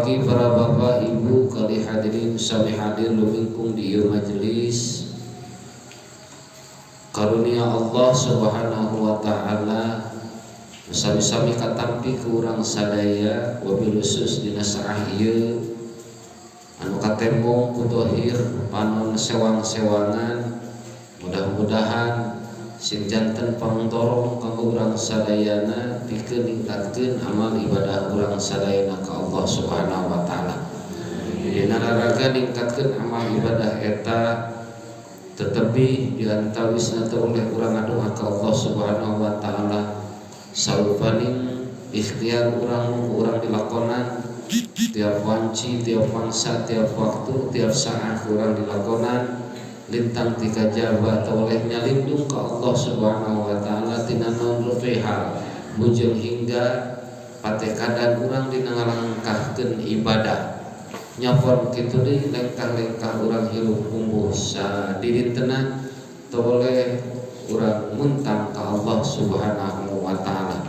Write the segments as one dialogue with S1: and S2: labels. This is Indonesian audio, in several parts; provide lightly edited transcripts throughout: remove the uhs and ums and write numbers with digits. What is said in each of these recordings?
S1: pagi para bapak ibu kali hadirin sami hadir lumingkung di ieu majelis. Karunia Allah Subhanahu wa taala sami-sami katampi ke urang sadaya wabil khusus dina saah ieu anu katembong ku dohir panon sewang-sewangan. Mudah-mudahan sing janten pangtorong kanggo urang sadayana pikeun ningkatkeun amal ibadah urang sadayana ka Allah Subhanahu wa taala. Dina raraga ningkatkeun amal ibadah eta tetapi diantawisna teu oleh urang ngadoa ka Allah Subhanahu wa taala sarupaning ikhtiar urang dilakonan tiap wanci, tiap mangsa, tiap waktu, tiap saat urang dilakonan lintang tika jabat oleh nyalindung ke Allah Subhanahu wa taala tina naon hal bujeng hingga patekadan urang dina ngalangkahkeun ibadah nyapon kitu deui lengkah-lengkah urang hirup umbuh sadidintena teu oleh urang muntang ka Allah Subhanahu wa taala.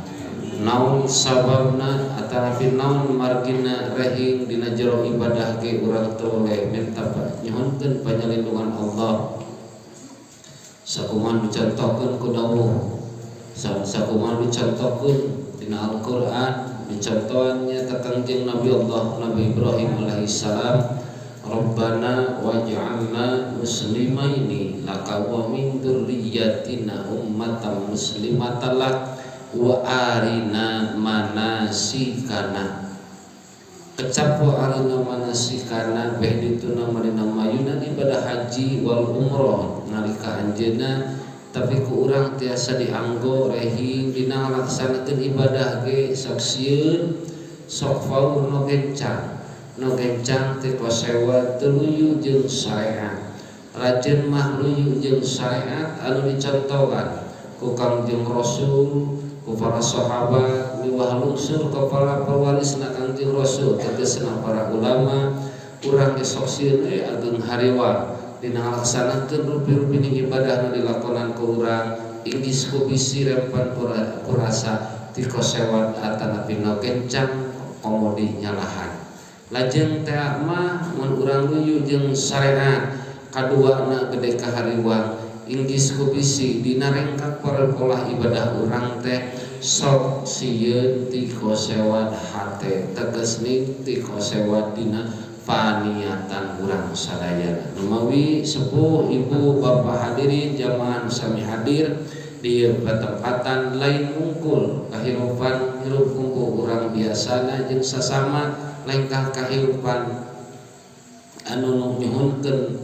S1: Naon sababna atanapi naon margina rehing dina jero ibadah ge urang teu oleh minta nyuhunkeun panyalindungan Allah. Sakumaha dicontohkeun ku dawuh sakumaha dicontohkeun dina Al-Qur'an dicontohannya Kangjeng Nabi Allah Nabi Ibrahim alaihissalam Rabbana waj'alna muslimaini laka wa min dzurriyyatina ummatan muslimatan lak wa arina manasikana kecap wa arina manasikana beh dituna marina mayuna ibadah haji wal umroh nalika anjeunna tapi ku urang tiasa dianggo rehing dina laksanakeun ibadah ge sok sieun sok faur no gencang teu kosewa teu luyu jeung syariat rajin mah luyu jeung syariat anu dicontohan ku Kangjeng Rasul ku para sahabat miwah lungsur ka para pewarisna Kangjeng Rasul tegasna para ulama urang ge sok sieun ageng hariwang dina ngalaksanakeun rupi-rupi ibadah nu dilakonan ku urang inggis ku bisi rempan kurasa ti kosewan atanapi no gencang komodi nyalahan lajeng teh mah mun urang luyu jeung syariat kaduana gede ka hariwang inggis ku bisi dina rengkak pola ibadah urang teh sok sieun ti kosewan hate tegasning ti kosewan dina paniatan urang sadayana. Numawi sepuh ibu bapak hadirin jamaah sami hadir di tempatan lain mungkul kahirupan hirup kumpul urang biasana jeung sasama lengkah kahirupan anu nyuhunkeun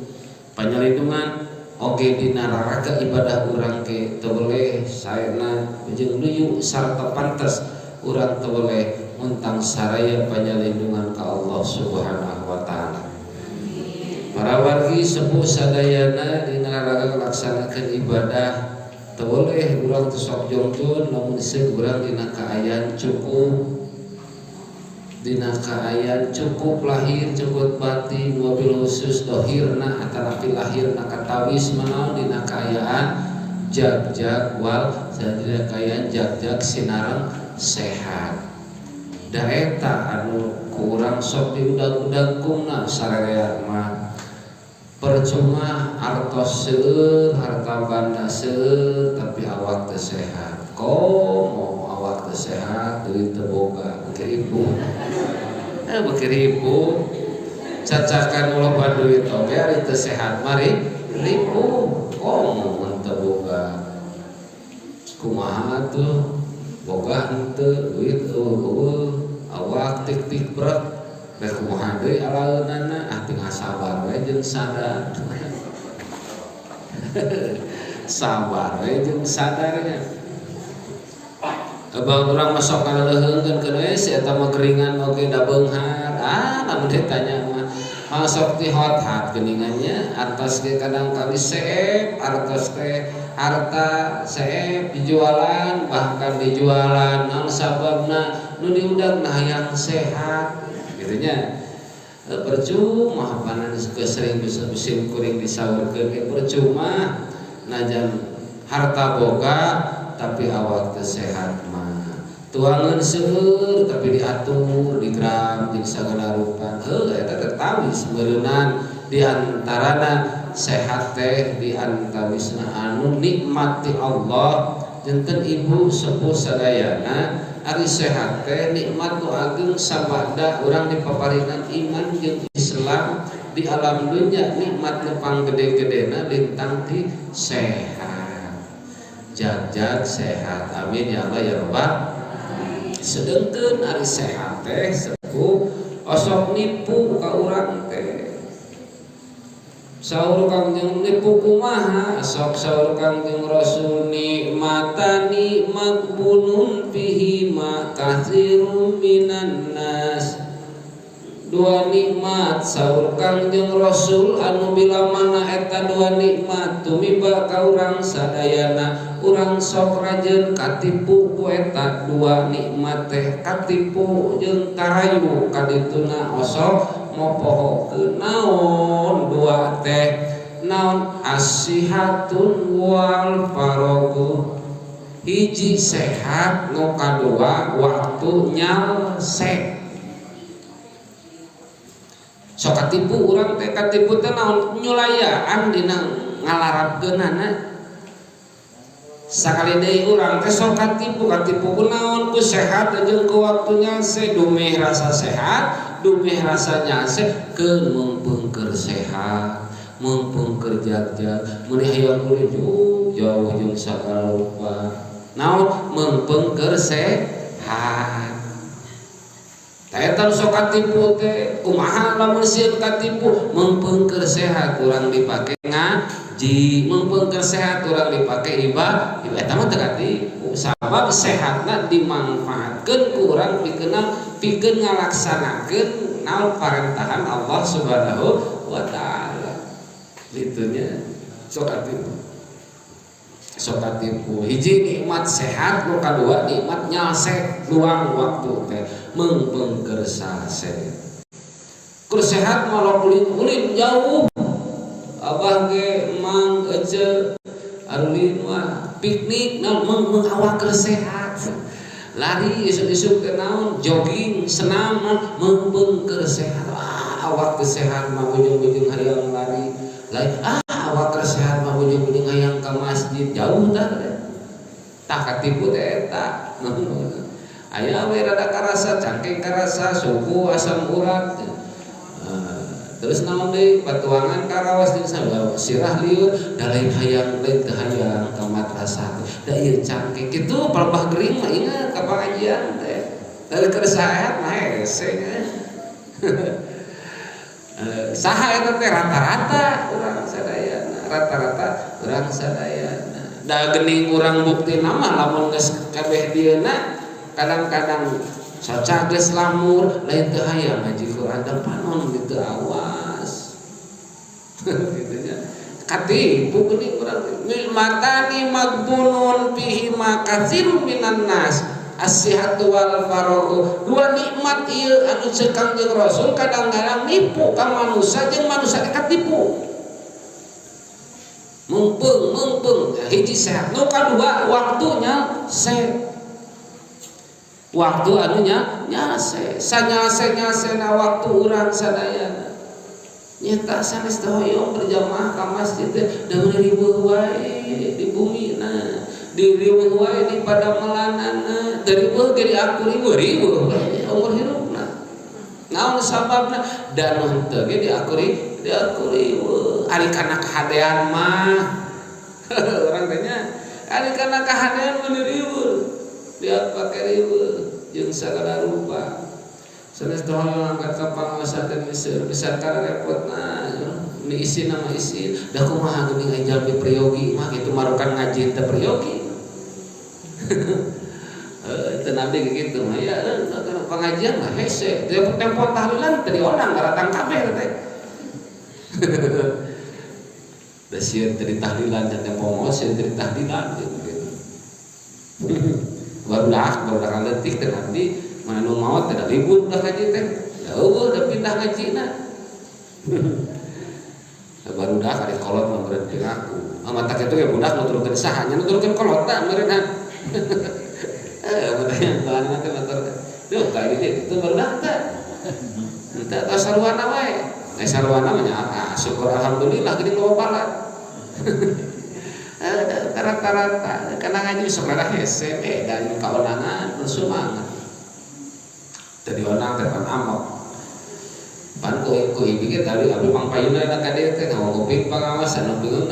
S1: panyalindungan oge dina raraga ibadah urang ke teu boleh saena jeung luyu sarta pantes urang teu boleh muntang saraya panyalindungan ka Allah Subhanahu wa taala. Para wargi sepuh sadayana dina raraga ngalaksanakeun ibadah teu boleh urang teu sok jongjon lamun seug urang dina kaayaan cukup lahir cukup batin wabil khusus dohirna atanapi lahirna katawis manaon dina kaayaan jag wal sadina kaayaan jag sinareng sehat. Daeta anu kurang sok diudag-udag kumna sarerea mah percuma artos seueur harta banda seueur tapi awak teu sehat. Komo awak teu sehat duit teu boga kiribu. Beuki ribu cacakan loba duit oge ari teu sehat mari ribu komo mun teu boga. Kumaha tuh boga henteu duit awak tik berat rek kumaha deui alaeunana tinggal sabar we jeung sadar sabar we jeung sadarnya abang urang masuk kana leuheungkeun keun we si eta mah geringan oge da beunghar lamun ditanya mah masuk ti hot-hat geuningannya artos ge kadang kali seep artos teh harta seep dijualan bahkan dijualan naon sababna nu diudag nah yang sehat gitunya percuma panan kesering bisa bisim kuring disaurkeun percuma najan harta boga tapi awak teu sehat mah tuangan seueur tapi diatur digram jeung sagala rupa abis meureunnan diantarana sehat teh diantawisna anu nikmati Allah janten ibu sepuh sadayana ari sehat teh nikmat nu ageng sabada urang dipaparingan iman jeung Islam di alam dunya nikmat nu panggede-gedena lintang ti sehat jag sehat amin ya Allah ya Rabbal sedengkeun ari sehat teh sepuh osok nipu ka urang teh saur Kangjeng nipu kumaha sok saur Kangjeng Rasul nikmatani magbunun fihi ma katsirun minan nas dua nikmat saur Kangjeng Rasul anu bila mana eta dua nikmat tumiba ka urang sadayana urang sok rajeun katipu ku eta dua nikmat teh katipu jeung karayu kadituna osok mopohokeun naon dua teh naon asihatun wal farogu hiji sehat nu kadua waktu nyalse sok katipu urang teh katipu teh naon nyulayaan dina ngalarapkeunana sakali deui urang teh sok katipu kunaon ku sehat jeung ku waktu nyalse dumeh rasa sehat dumeh rasanya ase ke mempengker sehat mempengker jag-jag meuni hayang kulit jauh jeung sagala rupa naon mempengker sehat eta sok katipu teh kumaha lamun sieun katipu mempengker sehat urang dipake ngaji mempengker sehat urang dipake ibadah eta mah teu katipu sabab sehatna dimanfaatkeun ku urang pikeun ngalaksanakeun naon parantahan Allah Subhanahu wa taala ditunya sok katipu hiji nikmat sehat nu kadua nikmat nyalse luang waktu teh mempengker sase kur sehat malah ulin jauh abah ge mang ece arulin mah piknik naon mengawak sehat lari isuk-isuk ke naon jogging senam mempengker sehat awak sehat mah ujung-ujung hayang lari lain awak sehat mah ujung-ujung hayang ka masjid jauh tah katipu teh eta aya we rada karasa cangkeng karasa suku asam urat terus naon deui batuangan karawas jeung sabawa sirah lieur da lain hayang lain teu hayang ka madrasah da ieu cangkeng kitu palebah gering mah ingat ka pengajian teh dari keur sehat mah hese saha eta teh rata-rata urang sadayana da geuning urang buktina mah lamun geus kabeh dieuna kadang-kadang saca geus lamur lain teu hayang ngaji Quran dan panon gitu awas gitu nya katipu geuning urang nikmatani magbunun fihi ma katsirun minan nas as-sihhatu wal faraghu dua nikmat ieu anu ceuk Kangjeng Rasul kadang-kadang nipu ka manusia jeung manusia teh katipu mumpung hiji sehat nu kadua waktunya waktu anunya nyase sanyase-nyasena waktu urang sadayana nyata sanes teh hoyong berjamaah ka masjid teh da riweuh wae di bumina di riweuh wae di padamelanana dari riweuh ge diakuri riweuh umur hirupna naon sababna da nu henteu ge diakuri ari kana kahadean mah urang teh nya ari kana kahadean mah riweuh dia pakai riweuh jeung sagala rupa sanes teh hoyong angkat ka panguasa teh besar kana repotna ni isin nama isin da kumaha geuning anjal di priyogi mah kitu marukan ngaji teh priyogi teu nabi kitu mah ya pengajian mah hese tempo tahlilan teh diodang garatang kabeh teh da sieun teh tahlilan dan tempo mos sieun teh tahlilan gitu barudak letik teh nabi mana nu maot teh libur udah ngaji teh eueuh udah pindah ngajina barudak ari kolot mah meureun jeung aku mata kitu ge budak nuturkeun saha nya nuturkeun kolot tah meureunna mata yang bahan teh motor tuh ka ieu teh itu barudak teh eta sarwana wae sarwana namanya syukur alhamdulillah gini lo balat. Rata-rata karena ngaji sekolah hese dan kawanangan bersemangat. Jadi orang tepan amok. Pan ku pikir tadi abi pangpayuna da kade teh ngopik pangawasan bingung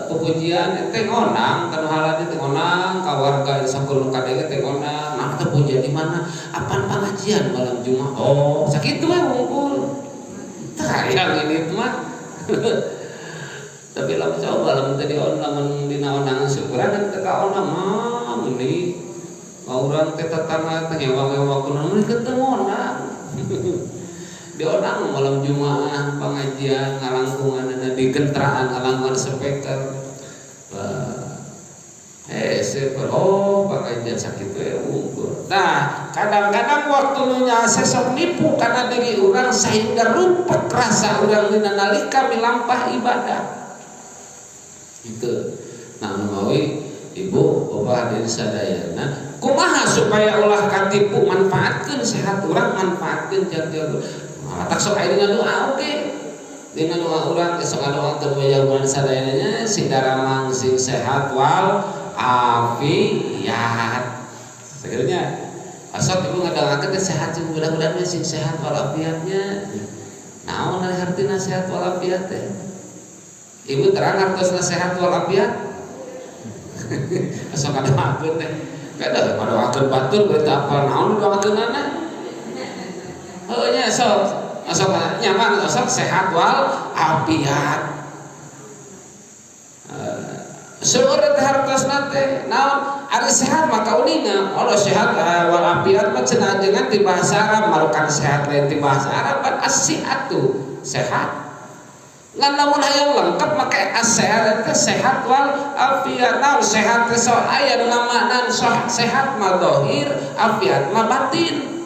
S1: pujian teh ngonang kana halade teh ngonang ka warga sakur kade teh ngonang nah teh pujian di mana apaan pengajian malam Jumat oh sakitu we ngumpul tah yang ini mah tapi lamun coba lamun tadi lamun dina onangan syukuran kan teh ka onang mah meuni urang teh tetangga teh ngewa-ngewa kunaon ketemu onang di onang malam Jumat pengajian ngalangkungan ada di kentraan ngalangkungan speaker pengajian sakit unggul. Nah kadang-kadang waktu nya sesok nipu karena diri orang sehingga rumput rasa orang dina nalika milampah ibadah itu. Nah menawi ibu bapak hadirin sadayana kumaha supaya ulah katipu manfaatkeun sehat urang manfaatkeun jangan tak sok aya dina doa oke. Dina doa urang sok ngadoakeun wayahunan sadayananya si daramang sing sehat wal afiat. Segernya asal ibu ngadoakeun teh sehat sing mudah-mudahan sing sehat wal afiatnya. Naon artina sehat wal afiat teh? Ibu terang artosna sehat wal afiat. Asal ngadoakeun teh. Kada ngadoakeun batur berarti apa naon doakeunana? Heuh nya sok nyaman sok sehat wal afiat. Seueur teh hartosna teh naon ari sehat maka uninga Allah sehat wal afiat mah cenah jangan di bahasa Arab marukan sehat lain di bahasa Arab kan as-sihatu sehat. Ngan lamun hayang lengkap make as-sehat teh sehat wal afiat. Naon sehat teh sok aya nu ngamanan sehat mah zahir afiat mah batin.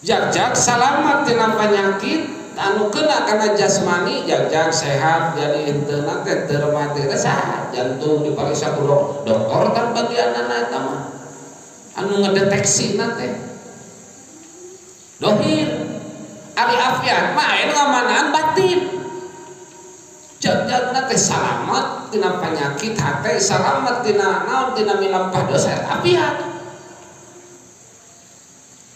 S1: Jag selamat tina penyakit anu kena kana jasmani jag sehat jadi henteu teh teu mati sehat jantung dipariksa ku dokter kan bagianna eta mah anu ngedeteksi teh dohir ari afiat mah aya ngamanaan batin jag teh selamat tina penyakit hate selamat tina naon tina milampah dosa afiat.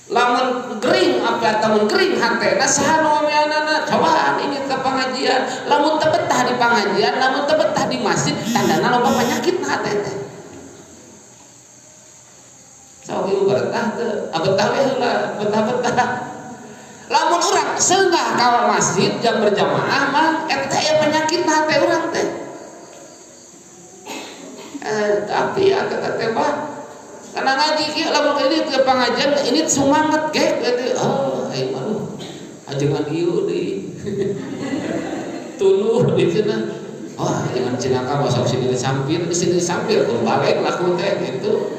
S1: Lamun gering apa atamun gering hate nah saha nu ngameanana cobaan ini ke pengajian lamun teu betah di pengajian lamun teu betah di masjid tandana loba penyakit na hate teh sok ieu betah teu betah we heula betah lamun urang seunggah ka masjid jam berjamaah mah eta aya penyakit na hate urang teh tapi eta teh bah karena ngaji kieu lamun ini ke pengajian ini semangat ge oh ai malu ajengan ieu deui tuluh di cenah oh jangan cenaka masuk sini di sampir kun balik laku teh gitu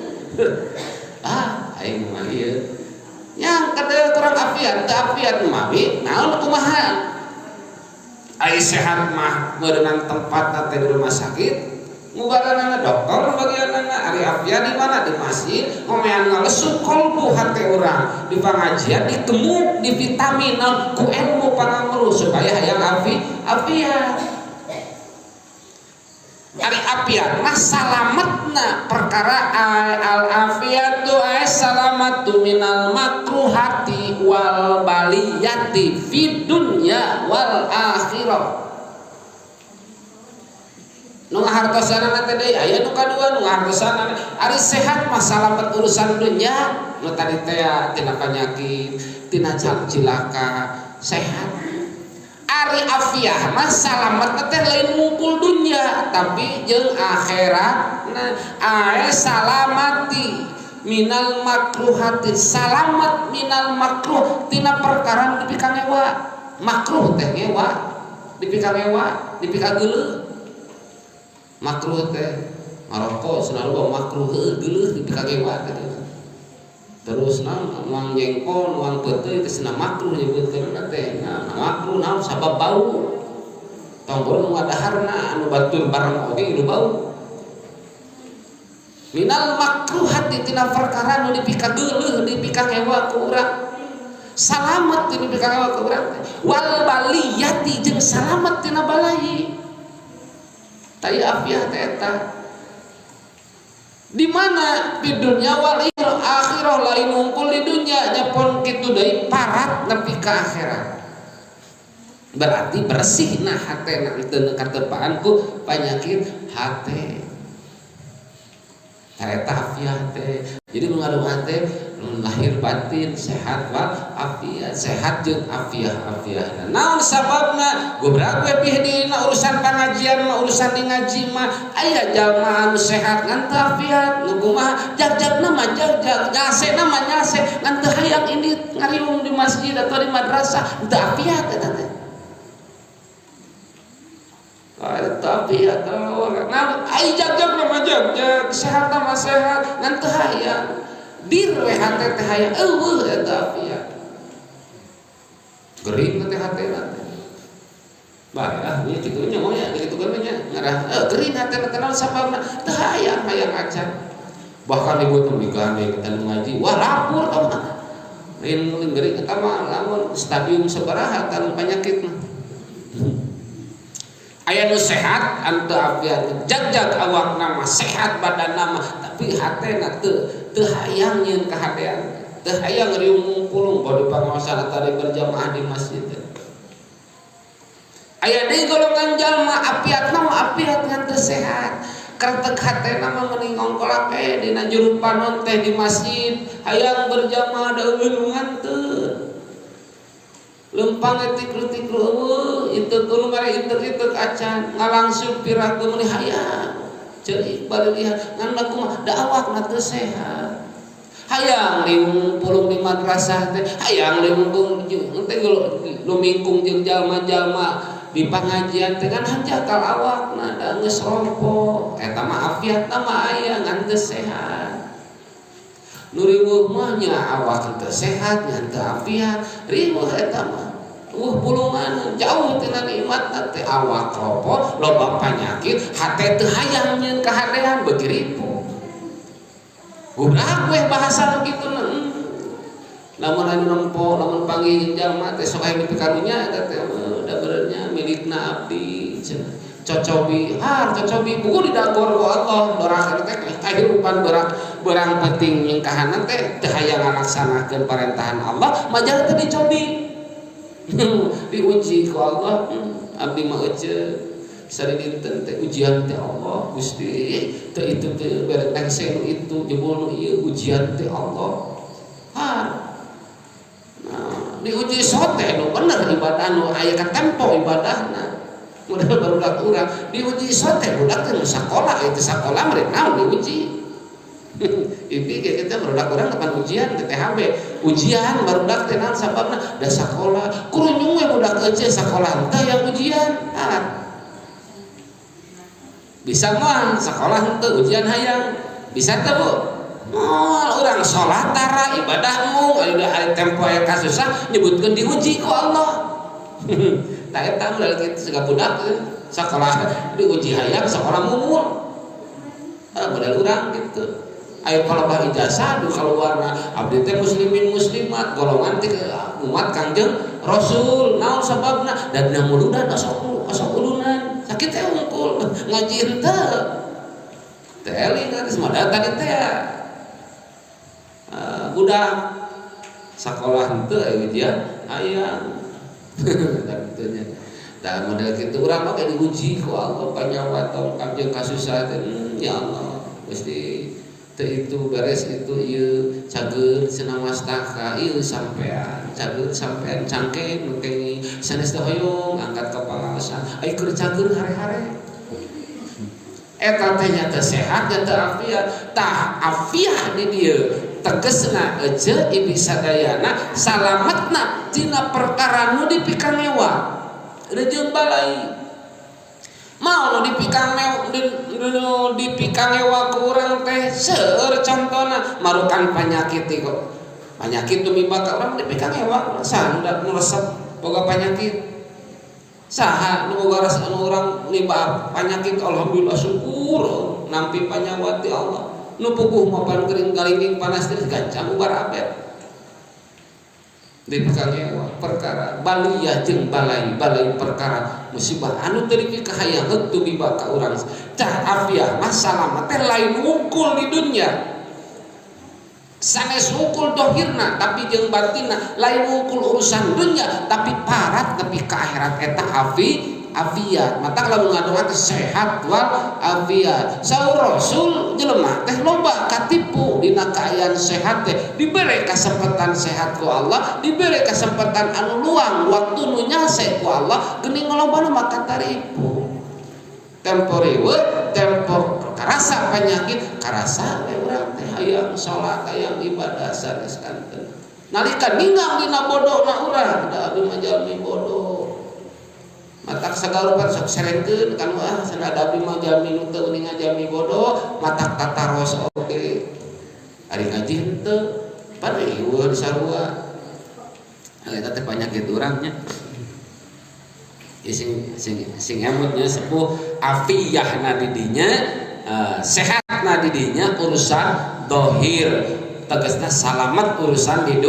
S1: ai mah ieu nya kada kurang afiat mah bi naon kumaha ai sehat mah meureunang tempat teh di rumah sakit mubaranana dokter bagianana ari afiat di mana di masjid ngomean ngalesuk kolbu hate urang di pengajian ditemu di vitamin ku ilmu pangamru supaya hayang afiat ari afiat mah salamatna perkara al afiatu salamatu minal makruhati wal baliyati fid dunya wal akhirah. Nu hartosanana teh deui aya nu kadua nu hartosanana ari sehat mah salamet urusan dunya nu tadi teh tina penyakit tina cilaka sehat ari afiah mah salamet teh lain ngumpul dunya tapi jeung akhirat ae salamati minal makruhati salamet minal makruh tina perkara dipika ngewa makruh teh ngewa dipika geuleuh makruh teh ngarokok selalu bawa makruh geuleuh dipika ngewa terus nuang jengkol nuang peuteuy teh cenah makruh nyebutkeun teh nah makruh naon sabab bau tombol nu ngadaharna anu batur bareng oge nu bau minal makruhati tina perkara nu dipika geuleuh dipika ngewa ku urang salamet tina pikangewa ka urang teh wal baliyati jeung salamet tina balai tai afiah teh eta di mana di dunia wal akhirah lain ngumpul di dunia nyapon kitu deui parat nepi ka akhirat berarti bersih nah hatena teu katepaan ku panyakit hate eta afiah teh jadi mengadu hate lahir batin sehat wal afiat sehat jeung afiah naon sababna gobrak we pih dina urusan pangajian mah urusan di ngaji mah aya jalma anu sehat ngan teu afiat nu kumaha jag-jagna mah jag-jag nyasena mah nyase ngan teu hayang ini ngariung di masjid atau di madrasah teu afiat eta teh tapi ya orang nah ai jag-jag mah jag-jag sehat mah sehat ngan teu hayang dir we hate teh hayang eueuh eta afiat gering teh hatena teh bae nya kitu nya moya kitu kan nya ngarah gering hatena teh naon sababna teu hayang acan bahkan ibu teh migane kita ngaji wah lapur mah lain gering eta mah lamun stadium sabaraha tan panyakitna aya nu sehat anu teu afiat jag-jag awakna mah sehat badanna mah tapi hatena teu hayang nyeun kahadean teu hayang riung ngumpul bade pangaosan tadi berjamaah di masjid aya deui golongan jalma afiatna mah afiat ngan teu sehat kartek hatena mah mending ngongkolak dina juru panon teh di masjid hayang berjamaah da eulungan teu lempang etik-etik itu kudu mari itek-itek acan ngalangsung pirah teu meuni hayang ceurik bari lihat ngan kumaha da awakna teu sehat hayang ngumpul di madrasah teh hayang lumingkung teh lumingkung jeung jalma-jalma di pangajian teh kan hanjakal awakna da geus rompo eta mah afiatna mah aya ngan teu sehat nu riweuh mah nya awak teu sehat nya teu afiat riweuh eta mah pulungan jauh tina nikmatna teh awak lopo loba panyakit hate teu hayang nyeun kahadean beuki ripu ulah we bahasa kitu lamun anu nempo lamun panggih jalma teh sok aya dipikarunya eta teh da benernya milikna abdi cenah cocobi cocobi buku didagor ku Allah dorang teh kahirupan berang penting yang kahanan teh teu hayang ngalaksanakeun parentahan Allah mah teu dicobi diuji ku Allah abdi mah ece sari dinten teh ujian teh Allah Gusti teu itu teh berek nangse nu itu jebul nu ieu ujian teh Allah nah diuji sote nu bener ibadah nu aya ka tempo ibadahna model barudak urang diuji sote budak teh sakola itu sakola mereka naon diuji ini kita barudak urang depan ujian TTHB ujian barudak teh naon sababna da sakola kurunyung we budak ece sakola teh yang ujian bisa mah sakola henteu ujian hayang bisa teh Bu urang salat tara ibadahmu aya hari tempo aya kasusah nyebutkeun diuji ku Allah tah eta mah kitu siga budak sakola diuji hayang sakola mumul modal urang kitu aya kalabah ijazah du kaluarna abdi teh muslimin muslimat golongan ti umat Kangjeng Rasul naon sababna da dina muludan asok ulunan sakit teh unggul ngaji henteu teh eling geus modal tadi teh budak sakola henteu aya ujian aya dan kitu nya da model kitu urang mah diuji ku Allah panyawa tong Kangjeng kasusah teh ya Allah Gusti teu itu beres itu ieu cageut cenah mastaka ieu sampean cageut sampean cangke nu kengi sanes teh hoyong angkat kepala asa ai keur cageut hare-hare eta teh nya teu sehat nya teu afiat tah afiat di dieu tegesna ece ibi sadayana salametna tina perkara nu dipikangewa rejeung balai mau nu dipikangewa ku urang teh seueur contona marukan panyakit kok panyakit nu mibaka urang dipikangewa saha nu resep boga panyakit saha nu boga rasa nu urang liba panyakit alhamdulillah syukur nampi panyawa ti Allah nu puguh mapan kering galinging panas teh gancang ubar abet di kangewa perkara baliyah jeung balai perkara musibah anu teu dipikahayang heutu biba ka urang tah afiah mah salamat teh lain wungkul di dunya sanes wungkul dohirna tapi jeung batinna lain wungkul urusan dunya tapi parat nepi ka akhirat eta afiat mata lamun ngadoa teh sehat wal afiat saur rasul jelema teh loba katipu dina kaayaan sehat teh dibere kasempatan sehat ku Allah dibere kasempatan anu luang waktu nu nyase ku Allah geuning lobana maka taripu temporewe tempo karasa penyakit karasa we urang teh hayang salat hayang ibadah sanes kanten nalika ninggang dina bodona urang da abdi mah jalmi bodoh matak sagarupan sok serengkeun kan wah cenah abdi mah jalmi nu teu geuning jalmi bodoh matak tataros oge ari ngaji henteu padahal sarua eta teh panyakit urangnya sing emutnya sepuh afiyahna di dinya sehatna di dinya urusan dohir tegasna salamat urusan di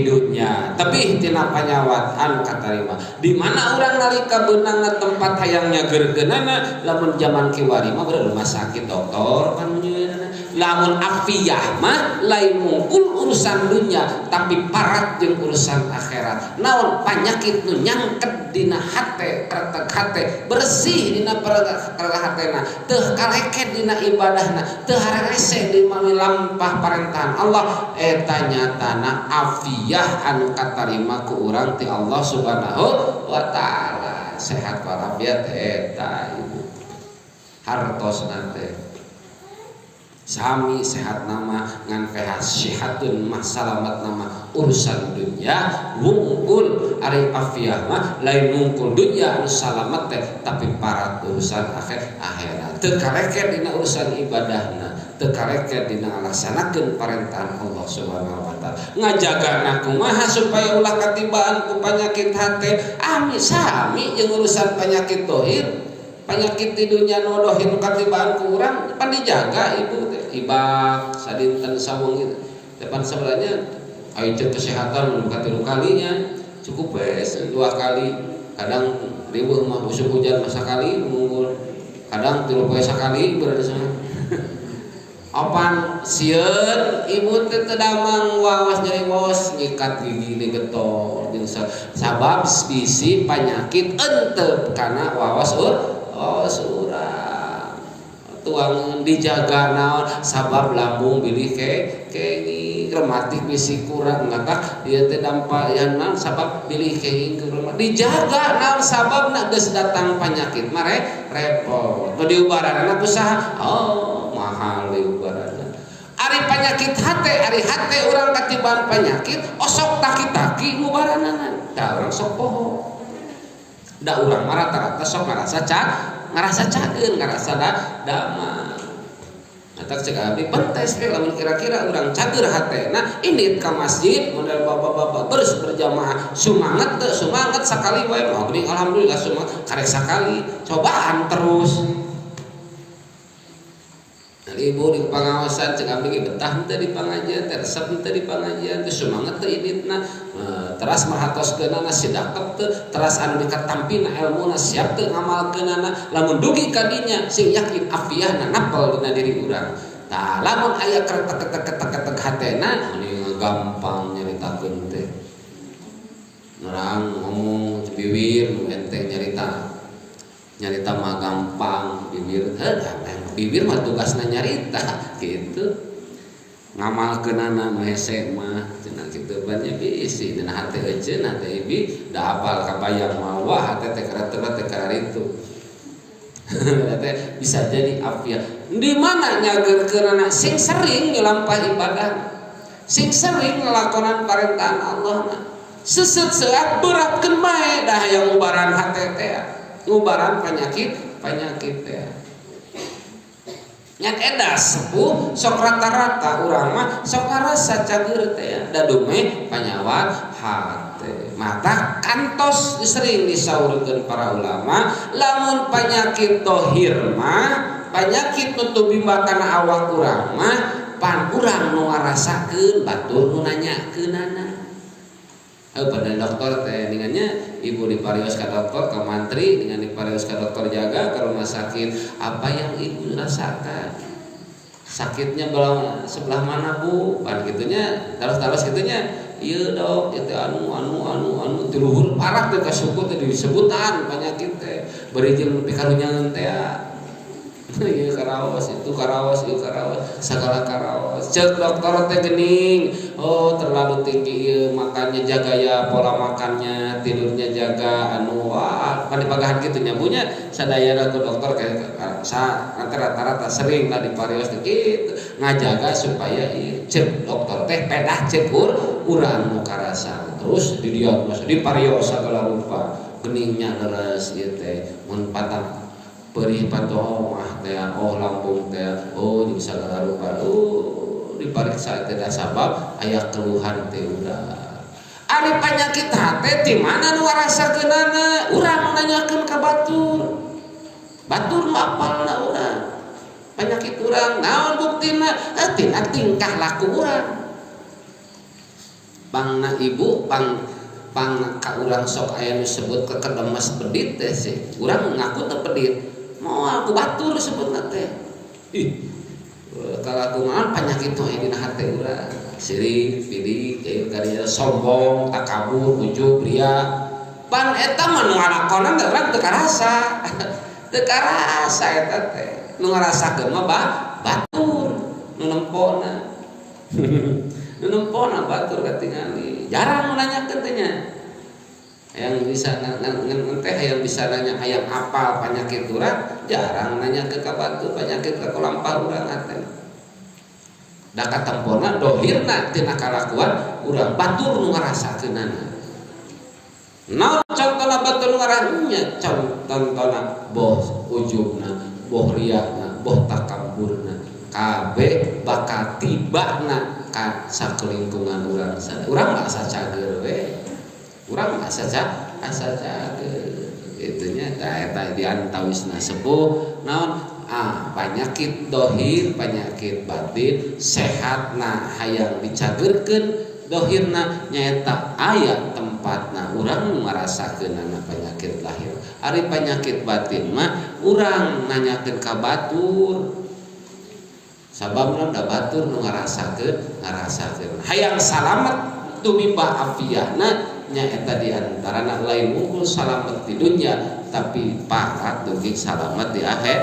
S1: dunya tapi tina panyawatan katarima di mana urang nalika beunangna tempat hayangnya gergeunana lamun zaman kiwari mah bener rumah sakit dokter kan nyieunana lamun afiyah mah lain mungkul urusan dunya tapi parat jeung urusan akhirat naon panyakit nu nyangket dina hate kretek hate bersih dina hatena teu kaleket dina ibadahna teu harese di mami lampah parentahan Allah eta nyatana afiyah anu katarima ku urang ti Allah Subhanahu wa taala sehat walafiat eta ibu hartosna teh sami sehat nama ngan sehatun mah salamat nama urusan dunya wungkul ari afiyah mah lain wungkul dunya anu salamat teh tapi parat urusan akhirat teu kareket dina urusan ibadahna teu kareket dina ngalaksanakeun parentahan Allah Subhanahu wa taala ngajagana kumaha supaya ulah katibaan ku panyakit hate ami sami jeung urusan penyakit dohir penyakit di dunia nodohin katibaan ku urang pan dijaga ibu ibak sadinten sawung gitu depan sebenarnya ayo kesehatan menurut 3 kalinya cukup wes 2 kali kadang ribu mah musim hujan masa kali mengunggul kadang 3 poe sakali berada sana opan sieun ibu teh damang wawas jadi wawas nyikat gigi di getol jeung sabab bisi penyakit henteu kana wawas surah tuang dijaga naon sabab lambung bilih kengi rematik bisi kurang ngata dia teh dampayan sabab bilih kengi kurang dijaga naon sababna geus datang penyakit mare repot nu diubaranna kusaha mahal diubaranna ari penyakit hate urang katibaan penyakit osok taki-taki ngubaranana da urang sok poho da urang mah rata-rata sok ngarasa cageun ngarasa damang eta cek abdi pentes we lamun kira-kira urang cager hatena indit ka masjid model bapak-bapak terus berjamaah sumanget sakali wae mah geuning alhamdulillah sumanget karek sakali cobaan terus ibu di pengawasan cek abdi ge betah henteu di pangajian teh resep henteu di pangajian teh sumanget teu inditna teras mahatoskeunana sidakep teu teras anu dikatampina ilmuna siap teu ngamalkeunana lamun dugi ka dinya sing yakin afiyahna napel dina diri urang tah lamun aya kretek hatena ini gampang nyaritakeun teh urang ngomong bibir nu enteng nyarita mah gampang bibir mah tugasna nyarita gitu ngamalkeunana nu hese mah cenah kitu banyak bisi dina hate euceun hate ibi da hafal kabayang mah wah hate teh karateuna teh kararitu berarti bisa jadi afiat di mana nyageurkeunana sing sering ngelampah ibadah sing sering ngelakonan parentahan Allah seuseut seuat beratkeun bae dah hayang ngubaran hate teh ngubaran penyakit teh nyak edas sepuh sok rata-rata urang mah sok ngarasa cager teh da dume panyawat hate mata kantos sering disaurkeun para ulama lamun penyakit dohir mah penyakit nu tumimba kana awak urang mah pan urang nu ngarasakeun batur nu nanyakeunana pada dokter teh ningannya ibu diparios ka dokter ka mantri dengan diparios ka dokter jaga ke rumah sakit. Apa yang ibu rasakan? Sakitnya sebelah mana bu? Kan gitunya taros gitunya. Iya dok, itu anu di luhur parah teh ka suku teh disebutan penyakit teh. Bari jeung pikarunyangeun teh. Ieu karaos, itu karaos, ieu karaos, sagala karaos. Cek dokter teh geuning. Oh, terlalu tinggi ieu makannya jaga ya pola makannya, tidurnya jaga anu wah, panipagahan kitu nya bunya sadayana ku dokter kayak rata-rata sering lah diparios kitu ngajaga supaya ieu cek dokter teh pedah cek urang nu karasa. Terus didiagnosa, diparios sagala rupa. Geningnya leres ieu teh mun patah perih patoh mah teh oh lambung teh oh jeung sagala rupa dipariksa teh da sabab aya keluhan teh urang. Ari panyakit hate di mana nu ngarasakeunana? Urang nanyakeun ka batur. Batur nu apalna urang. Penyakit urang naon buktina? Tina tingkah laku urang. Pangna ibu pang ka urang sok aya nu disebut kekedemes pedit teh sih. Urang ngaku teu pedit. Mau aku batur disebutna teh. Ih. Kalakuan penyakit teh dina hate urang. Sirik, pidik, karya sombong, takabur, ujub, ria. Pan eta mah nu ngalakonan urang teu karasa. Teu karasa eta teh. Nu ngarasakeun mah batur, nu nempona. Nu nempona batur katingali. Jarang nanyakeun teh nya. Yang bisa yang bisa nanya hayang apal penyakit urang jarang nanya ke kabatu penyakit ka lampah urang teh da katempona dohirna tina kalakuan urang batur nu ngarasakeunana. Naon contona batur nu ngarasakeunana? Contona boh ujubna, boh riana, boh takaburna, kabeh bakal tibana ka sakelingkungan urang sadaya. Urang mah asa cager we. Urang asa cager itunya eta diantawisna sepuh naon penyakit dohir penyakit batin sehatna hayang dicagerkeun dohirna nyaeta aya tempatna urang ngarasakeunana penyakit lahir. Ari penyakit batin mah urang nanyakeun ka batur sababna da batur nu ngarasakeun hayang salamet tumimba afiyahna nyaeta di antarana lain unggul salamet di dunia tapi parat dugi salamet di akhir.